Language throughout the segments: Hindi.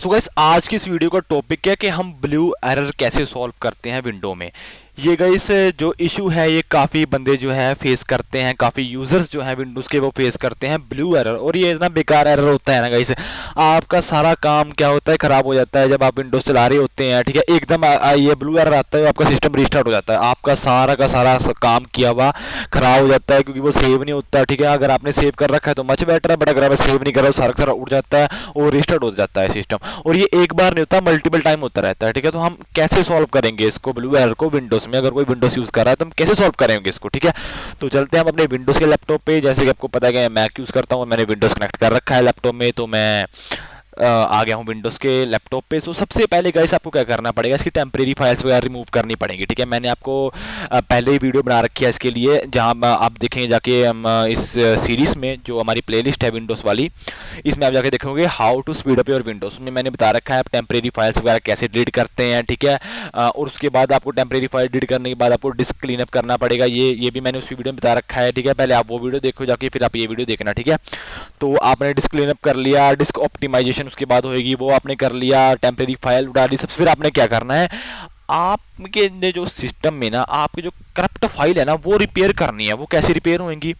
सो गाइस आज की इस वीडियो का टॉपिक है कि हम ब्लू एरर कैसे सॉल्व करते हैं विंडो में। ये गाइस जो इशू है ये काफ़ी बंदे जो है फेस करते हैं, काफ़ी यूज़र्स जो हैं विंडोज़ के वो फेस करते हैं ब्लू एरर। और ये इतना बेकार एरर होता है ना गाइस, आपका सारा काम क्या होता है ख़राब हो जाता है। जब आप विंडोज़ चला रहे होते हैं, ठीक है, एकदम ये ब्लू एरर आता है, आपका सिस्टम रिस्टार्ट हो जाता है, आपका सारा का सारा काम किया हुआ ख़राब हो जाता है क्योंकि वो सेव नहीं होता। ठीक है, अगर आपने सेव कर रखा है तो मच बेटर है, बट अगर आप सेव नहीं कर रहे हो सारा का सारा उड़ जाता है और रिस्टार्ट हो जाता है सिस्टम। और ये एक बार नहीं होता, मल्टीपल टाइम होता रहता है। ठीक है, तो हम कैसे सॉल्व करेंगे इसको ब्लू एरर को विंडोज़ में? अगर कोई विंडोज़ यूज़ कर रहा है तो हम कैसे सॉल्व करेंगे इसको? ठीक है, तो चलते हैं हम अपने विंडोज़ के लैपटॉप पे। जैसे कि आपको पता है कि मैक यूज़ करता हूँ, मैंने विंडोज़ कनेक्ट कर रखा है लैपटॉप में, तो मैं आ गया हूँ विंडोज़ के लैपटॉप पे। तो सबसे पहले गाइस आपको क्या करना पड़ेगा, इसकी टेम्परेरी फाइल्स वगैरह रिमूव करनी पड़ेंगी। ठीक है, मैंने आपको पहले ही वीडियो बना रखी है इसके लिए, जहाँ आप देखेंगे जाके इस सीरीज़ में जो हमारी प्लेलिस्ट है विंडोज़ वाली, इसमें आप जाके देखोगे how to speed up your Windows में मैंने बता रखा है आप टेम्परेरी फाइल्स वगैरह कैसे डिलीट करते हैं। ठीक है, और उसके बाद आपको टेम्परेरी फाइल डिलीट करने के बाद आपको डिस्क क्लीन अप करना पड़ेगा। ये भी मैंने उस वीडियो में बता रखा है। ठीक है, पहले आप वो वीडियो देखो जाके, फिर आप ये वीडियो देखना। ठीक है, तो आपने डिस्क क्लीन अप कर लिया, डिस्क ऑप्टिमाइजेशन उसके बाद होएगी, वो आपने कर लिया, टेम्परेरी फाइल उड़ा ली सबसे। फिर आपने क्या करना है, आपके जो सिस्टम में ना आपकी जो करप्ट फाइल है ना वो रिपेयर करनी है। वो कैसे रिपेयर होंगी?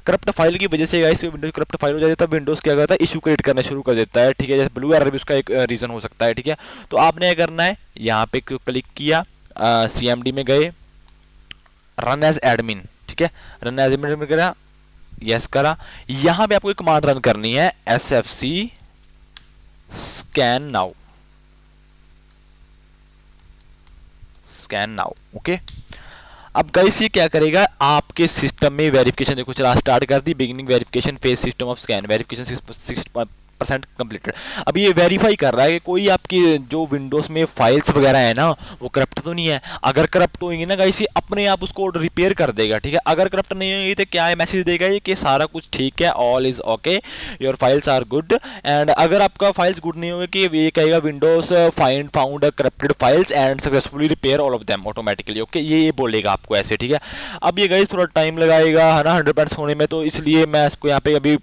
करप्ट फाइल की वजह से गाइस विंडोज करप्ट फाइल हो जाती है, विंडोज क्या करता है, इशू क्रिएट करना शुरू कर देता है। ठीक है, जैसे ब्लू एरर भी उसका एक रीज़न हो सकता है। ठीक है, तो आपने क्या करना है, यहाँ पे क्लिक किया, CMD में गए, रन एज एडमिन। ठीक है, रन एज एडमिन में करा, यस करा। यहाँ पे आपको एक कमांड रन करनी है, SFC scan now, scan now. Okay, अब गाइस ये क्या करेगा, आपके सिस्टम में वेरिफिकेशन देखो चला स्टार्ट कर दी, beginning verification phase system of scan, verification 6% completed. अब ये वेरीफाई कर रहा है कि कोई आपकी जो विंडोज में फाइल्स वगैरह है ना वो करप्ट तो नहीं है। अगर करप्ट होंगी ना गाइस ये अपने आप उसको रिपेयर कर देगा। ठीक है, अगर करप्ट नहीं होंगी तो क्या है, मैसेज देगा ये कि सारा कुछ ठीक है, all is okay, your files are good. And अगर आपका फाइल्स गुड नहीं होंगे कि ये कहेगा Windows found corrupted files and successfully repair all of them automatically. Okay, ये बोलेगा आपको ऐसे। ठीक है, अब ये गाइस थोड़ा टाइम लगाएगा है ना 100% होने में, तो इसलिए मैं इसको यहाँ पे अभी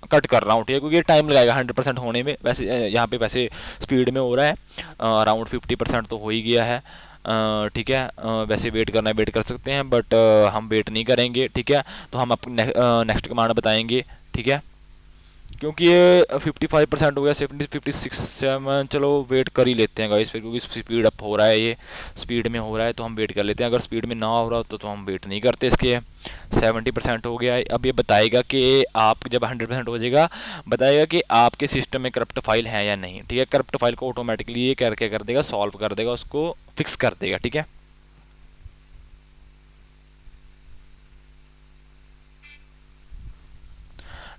कट कर रहा हूँ। ठीक है, क्योंकि टाइम लगेगा 100% होने में। वैसे यहाँ पे वैसे स्पीड में हो रहा है, अराउंड 50% तो हो ही गया है। ठीक है, वैसे वेट करना है, वेट कर सकते हैं, बट हम वेट नहीं करेंगे। ठीक है, तो हम आपको नेक्स्ट कमांड बताएंगे। ठीक है, क्योंकि ये 55% हो गया, 56-57, चलो वेट कर ही लेते हैं गाइस फिर, क्योंकि स्पीड अप हो रहा है, ये स्पीड में हो रहा है तो हम वेट कर लेते हैं। अगर स्पीड में ना हो रहा तो हम वेट नहीं करते इसके। 70% हो गया है। अब ये बताएगा कि आप जब 100% हो जाएगा, बताएगा कि आपके सिस्टम में करप्ट फाइल है या नहीं। ठीक है, करप्ट फाइल को ऑटोमेटिकली ये करके कर देगा, सॉल्व कर देगा, उसको फिक्स कर देगा। ठीक है,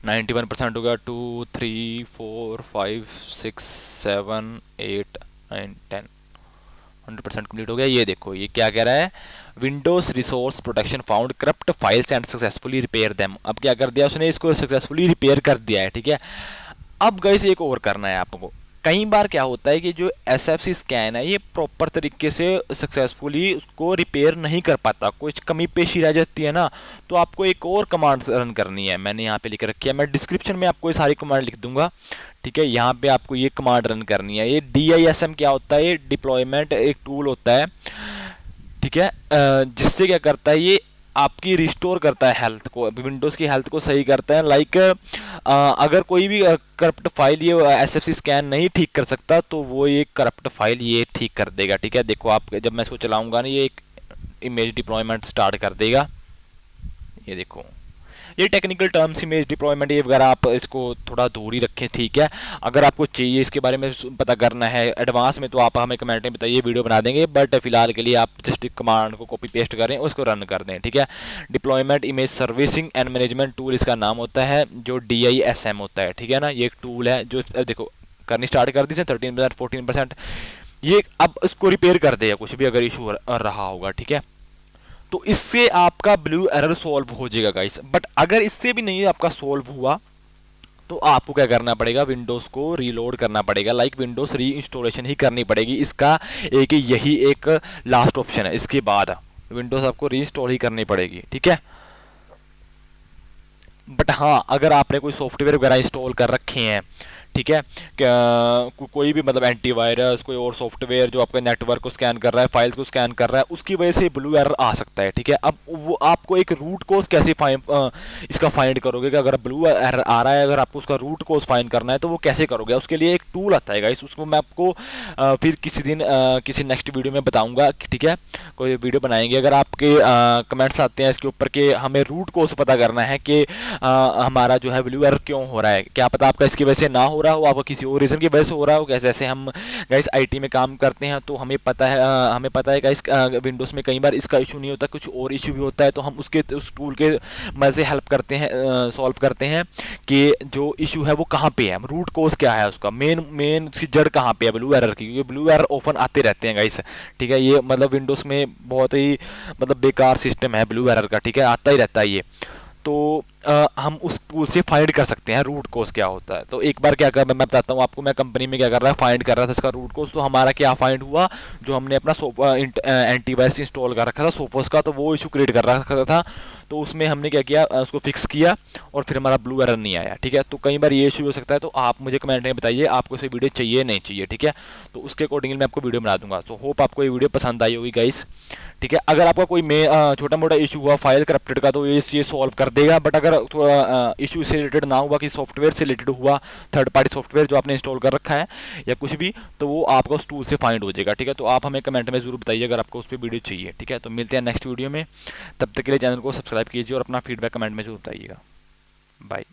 91% हो गया, 2 3 4 5 6 7 8 9 10, 100% कंप्लीट हो गया। ये देखो ये क्या कह रहा है, Windows resource protection found corrupt files and successfully repair them. अब क्या कर दिया उसने, इसको सक्सेसफुली रिपेयर कर दिया है। ठीक है, अब गाइस एक और करना है आपको। कई बार क्या होता है कि जो SFC स्कैन है ये प्रॉपर तरीके से सक्सेसफुली उसको रिपेयर नहीं कर पाता, कुछ कमी पेशी रह जाती है ना, तो आपको एक और कमांड रन करनी है। मैंने यहाँ पे लिख रखी है, मैं डिस्क्रिप्शन में आपको ये सारी कमांड लिख दूंगा। ठीक है, यहाँ पे आपको ये कमांड रन करनी है। ये DISM क्या होता है, ये डिप्लॉयमेंट एक टूल होता है। ठीक है, जिससे क्या करता है, ये आपकी रिस्टोर करता है हेल्थ को, विंडोज़ की हेल्थ को सही करता है। लाइक अगर कोई भी करप्ट फाइल ये SFC स्कैन नहीं ठीक कर सकता तो वो ये करप्ट फाइल ये ठीक कर देगा। ठीक है, देखो आप जब मैं इसको चलाऊंगा ना, ये एक इमेज डिप्लॉयमेंट स्टार्ट कर देगा। ये देखो ये टेक्निकल टर्म्स, इमेज डिप्लॉयमेंट ये वगैरह आप इसको थोड़ा दूर ही रखें। ठीक है, अगर आपको चाहिए इसके बारे में पता करना है एडवांस में तो आप हमें कमेंट में बताइए, वीडियो बना देंगे, बट फिलहाल के लिए आप जस्ट कमांड को कॉपी पेस्ट करें, उसको रन कर दें। ठीक है, deployment image servicing and management tool इसका नाम होता है, जो DISM होता है। ठीक है ना, ये एक टूल है जो देखो करनी स्टार्ट कर दी 13% 14%, ये अब इसको रिपेयर कर देगा कुछ भी अगर इशू रहा होगा। ठीक है, तो इससे आपका ब्लू एरर सॉल्व हो जाएगा गाइस। बट अगर इससे भी नहीं आपका सॉल्व हुआ तो आपको क्या करना पड़ेगा, विंडोज़ को रीलोड करना पड़ेगा, लाइक विंडोज़ री इंस्टॉलेशन ही करनी पड़ेगी। इसका यही एक लास्ट ऑप्शन है, इसके बाद विंडोज़ आपको री इंस्टॉल ही करनी पड़ेगी। ठीक है, बट हाँ अगर आपने कोई सॉफ्टवेयर वगैरह इंस्टॉल कर रखे हैं, ठीक है। कोई भी मतलब एंटीवायरस, कोई और सॉफ्टवेयर जो आपके नेटवर्क को स्कैन कर रहा है, फाइल्स को स्कैन कर रहा है, उसकी वजह से ब्लू एरर आ सकता है, ठीक है। अब वो आपको एक रूट कोज कैसे इसका फाइंड करोगे कि अगर ब्लू एरर आ रहा है, अगर आपको उसका रूट कोज फाइंड करना है तो वो कैसे करोगे? उसके लिए एक टूल आता है गाइस, उसको मैं आपको फिर किसी दिन किसी नेक्स्ट वीडियो में बताऊंगा, ठीक है। कोई वीडियो बनाएंगे। अगर आपके कमेंट्स आते हैं इसके ऊपर कि हमें रूट कोज पता करना है कि हमारा जो है ब्लू एरर क्यों हो रहा है, क्या पता आपका इसकी वजह से ना हो रहा हो, आपको किसी और रीज़न की वजह से हो रहा हो। कैसे जैसे हम गाइस आईटी में काम करते हैं तो हमें पता है, गाइस विंडोज़ में कई बार इसका इशू नहीं होता, कुछ और इशू भी होता है, तो हम उस टूल के मदद से हेल्प करते हैं, सॉल्व करते हैं कि जो इशू है वो कहाँ पे है, रूट कोज क्या है उसका, मेन उसकी जड़ कहाँ पे है ब्लू एरर की, क्योंकि ब्लू एरर ऑफन आते रहते हैं गाइस, ठीक है। ये मतलब विंडोज़ में बहुत ही मतलब बेकार सिस्टम है ब्लू एरर का, ठीक है, आता ही रहता है ये। तो हम उस टूल से फाइंड कर सकते हैं रूट कोज क्या होता है। तो एक बार क्या कर, मैं बताता हूँ आपको, मैं कंपनी में क्या कर रहा है, फाइंड कर रहा था इसका रूट कोज। तो हमारा क्या फाइंड हुआ, जो हमने अपना एंटीवायरस इंस्टॉल कर रखा था सोफोस का, तो वो इशू क्रिएट कर रखा था। तो उसमें हमने क्या किया, उसको फिक्स किया और फिर हमारा ब्लू एरर नहीं आया, ठीक है। तो कई बार ये इशू हो सकता है, तो आप मुझे कमेंट में बताइए आपको इसे वीडियो चाहिए नहीं चाहिए, ठीक है। तो उसके अकॉर्डिंगली मैं आपको वीडियो बना दूंगा। तो होप आपको ये वीडियो पसंद आई होगी गाइस, ठीक है। अगर आपका कोई छोटा मोटा इशू हुआ फाइल करप्टेड का तो ये सॉल्व कर देगा। बट अगर थोड़ा इशू से रिलेटेड ना हुआ, कि सॉफ्टवेयर से रिलेटेड हुआ, थर्ड पार्टी सॉफ्टवेयर जो आपने इंस्टॉल कर रखा है या कुछ भी, तो वो आपका उस टूल से फाइंड हो जाएगा, ठीक है। तो आप हमें कमेंट में जरूर बताइए अगर आपको उस पर वीडियो चाहिए, ठीक है। तो मिलते हैं नेक्स्ट वीडियो में, तब तक के लिए चैनल को सब्सक्राइब कीजिए और अपना फीडबैक कमेंट में जरूर बताइएगा। बाय।